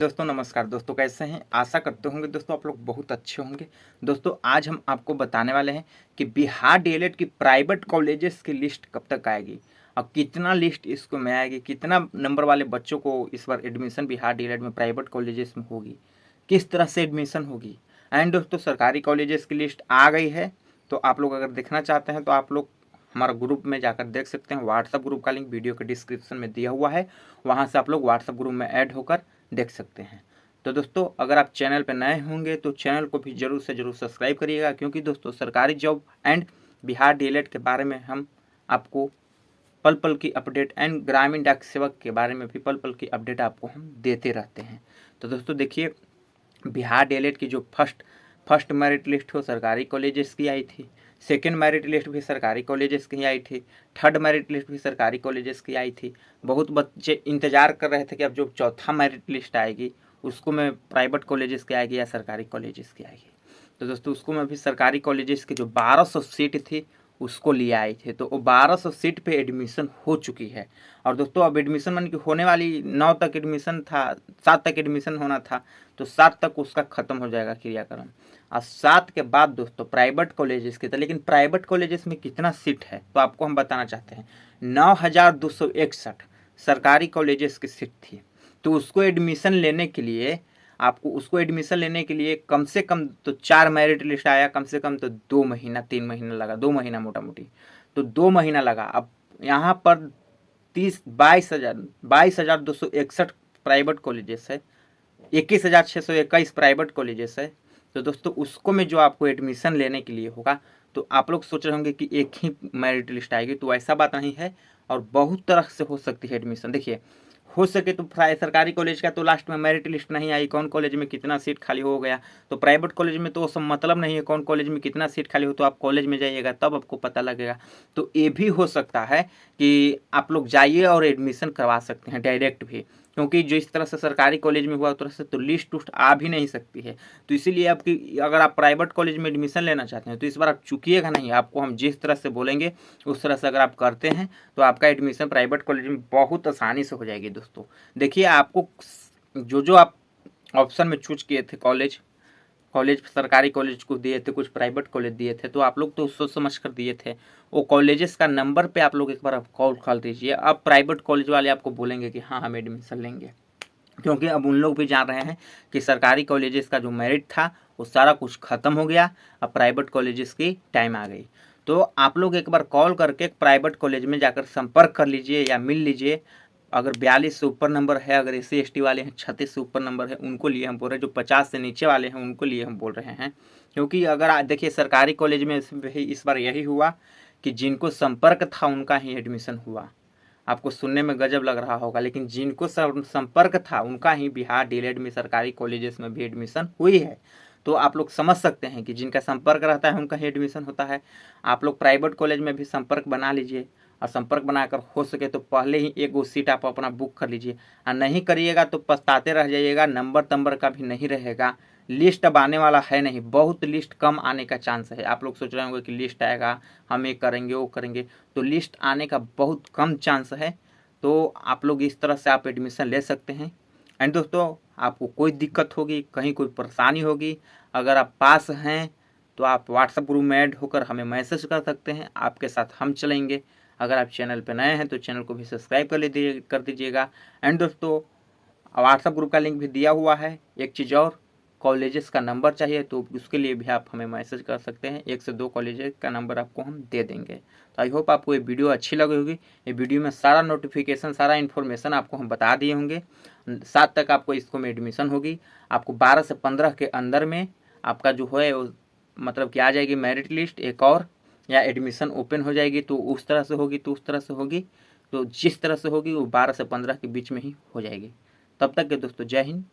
दोस्तों नमस्कार। दोस्तों कैसे हैं? आशा करते होंगे दोस्तों आप लोग बहुत अच्छे होंगे। दोस्तों आज हम आपको बताने वाले हैं कि बिहार डीएलएड की प्राइवेट कॉलेजेस की लिस्ट कब तक आएगी और कितना लिस्ट इसको में आएगी, कितना नंबर वाले बच्चों को इस बार एडमिशन बिहार डीएलएड में प्राइवेट कॉलेजेस में होगी, किस तरह से एडमिशन होगी। एंड दोस्तों सरकारी कॉलेजेस की लिस्ट आ गई है, तो आप लोग अगर देखना चाहते हैं तो आप लोग हमारा ग्रुप में जाकर देख सकते हैं। व्हाट्सअप ग्रुप का लिंक वीडियो के डिस्क्रिप्शन में दिया हुआ है, वहाँ से आप लोग व्हाट्सअप ग्रुप में ऐड होकर देख सकते हैं। तो दोस्तों अगर आप चैनल पर नए होंगे तो चैनल को भी जरूर से जरूर सब्सक्राइब करिएगा, क्योंकि दोस्तों सरकारी जॉब एंड बिहार डीएलएड के बारे में हम आपको पल पल की अपडेट एंड ग्रामीण डाक सेवक के बारे में भी पल पल की अपडेट आपको हम देते रहते हैं। तो दोस्तों देखिए, बिहार डीएलएड की जो फर्स्ट मेरिट लिस्ट हो सरकारी कॉलेजेस की आई थी, सेकेंड मेरिट लिस्ट भी सरकारी कॉलेजेस की आई थी, थर्ड मेरिट लिस्ट भी सरकारी कॉलेजेस की आई थी। बहुत बच्चे इंतजार कर रहे थे कि अब जो चौथा मेरिट लिस्ट आएगी उसको में प्राइवेट कॉलेजेस की आएगी या सरकारी कॉलेजेस की आएगी। तो दोस्तों उसको में भी सरकारी कॉलेजेस की जो 1200 सीट थी उसको लिए आए थे, तो वो 1200 सीट पे एडमिशन हो चुकी है। और दोस्तों अब एडमिशन मान की होने वाली 9 तक एडमिशन था, 7 तक एडमिशन होना था, तो 7 तक उसका ख़त्म हो जाएगा क्रियाक्रम। और 7 के बाद दोस्तों प्राइवेट कॉलेजेस की था, लेकिन प्राइवेट कॉलेजेस में कितना सीट है तो आपको हम बताना चाहते हैं। 9261 सरकारी कॉलेजेस की सीट थी, तो उसको एडमिशन लेने के लिए कम से कम तो 4 मेरिट लिस्ट आया, कम से कम तो 2 महीना 3 महीना लगा, 2 महीना मोटा मोटी, तो 2 महीना लगा। अब यहाँ पर 22,261 प्राइवेट कॉलेजेस है, 21,621 प्राइवेट कॉलेजेस है। तो दोस्तों उसको में जो आपको एडमिशन लेने के लिए होगा, तो आप लोग सोच रहे होंगे कि एक ही मेरिट लिस्ट आएगी, तो ऐसा बात नहीं है और बहुत तरह से हो सकती है एडमिशन। देखिए, हो सके तो सरकारी कॉलेज का तो लास्ट में मेरिट लिस्ट नहीं आई, कौन कॉलेज में कितना सीट खाली हो गया, तो प्राइवेट कॉलेज में तो सब मतलब नहीं है कौन कॉलेज में कितना सीट खाली हो, तो आप कॉलेज में जाइएगा तब आपको पता लगेगा। तो ये भी हो सकता है कि आप लोग जाइए और एडमिशन करवा सकते हैं डायरेक्ट भी, क्योंकि जो इस तरह से सरकारी कॉलेज में हुआ उस तरह से तो लिस्ट उस्ट आ भी नहीं सकती है। तो इसीलिए आपकी अगर आप प्राइवेट कॉलेज में एडमिशन लेना चाहते हैं तो इस बार आप चूकिएगा नहीं, आपको हम जिस तरह से बोलेंगे उस तरह से अगर आप करते हैं तो आपका एडमिशन प्राइवेट कॉलेज में बहुत आसानी से हो जाएगी। दोस्तों देखिए, आपको जो आप ऑप्शन में चूज किए थे कॉलेज सरकारी कॉलेज को दिए थे, कुछ प्राइवेट कॉलेज दिए थे, तो आप लोग तो सोच समझ कर दिए थे। वो कॉलेजेस का नंबर पे आप लोग एक बार कॉल कर दीजिए। अब प्राइवेट कॉलेज वाले आपको बोलेंगे कि हाँ हम एडमिशन लेंगे, क्योंकि अब उन लोग भी जान रहे हैं कि सरकारी कॉलेजेस का जो मेरिट था वो सारा कुछ ख़त्म हो गया, अब प्राइवेट कॉलेजेस की टाइम आ गई। तो आप लोग एक बार कॉल करके प्राइवेट कॉलेज में जाकर संपर्क कर लीजिए या मिल लीजिए। अगर 42 से ऊपर नंबर है, अगर SC ST वाले हैं 36 से ऊपर नंबर है उनको लिए हम बोल रहे हैं, जो 50 से नीचे वाले हैं उनको लिए हम बोल रहे हैं। क्योंकि अगर देखिए सरकारी कॉलेज में इस बार यही हुआ कि जिनको संपर्क था उनका ही एडमिशन हुआ। आपको सुनने में गजब लग रहा होगा, लेकिन जिनको संपर्क था उनका ही बिहार डीएलएड में सरकारी कॉलेजेस में भी एडमिशन हुई है। तो आप लोग समझ सकते हैं कि जिनका संपर्क रहता है उनका ही एडमिशन होता है। आप लोग प्राइवेट कॉलेज में भी संपर्क बना लीजिए, और संपर्क बनाकर हो सके तो पहले ही एक वो सीट आप अपना बुक कर लीजिए। और नहीं करिएगा तो पछताते रह जाइएगा, नंबर का भी नहीं रहेगा। लिस्ट अब आने वाला है नहीं, बहुत लिस्ट कम आने का चांस है। आप लोग सोच रहे होंगे कि लिस्ट आएगा हम ये करेंगे वो करेंगे, तो लिस्ट आने का बहुत कम चांस है। तो आप लोग इस तरह से आप एडमिशन ले सकते हैं। एंड दोस्तों आपको कोई दिक्कत होगी, कहीं कोई परेशानी होगी, अगर आप पास हैं तो आप व्हाट्सएप ग्रुप में ऐड होकर हमें मैसेज कर सकते हैं, आपके साथ हम चलेंगे। अगर आप चैनल पर नए हैं तो चैनल को भी सब्सक्राइब कर दीजिएगा। एंड दोस्तों व्हाट्सएप ग्रुप का लिंक भी दिया हुआ है। एक चीज़ और, कॉलेजेस का नंबर चाहिए तो उसके लिए भी आप हमें मैसेज कर सकते हैं, 1 से 2 कॉलेजेस का नंबर आपको हम दे देंगे। तो आई होप आपको ये वीडियो अच्छी लगी होगी। ये वीडियो में सारा नोटिफिकेशन, सारा इन्फॉर्मेशन आपको हम बता दिए होंगे। 7 तक आपको इसको में एडमिशन होगी। आपको 12 से 15 के अंदर में आपका जो है मतलब कि आ जाएगी मेरिट लिस्ट एक और, या एडमिशन ओपन हो जाएगी। तो उस तरह से होगी तो जिस तरह से होगी वो 12 से 15 के बीच में ही हो जाएगी। तब तक के दोस्तों जय हिंद,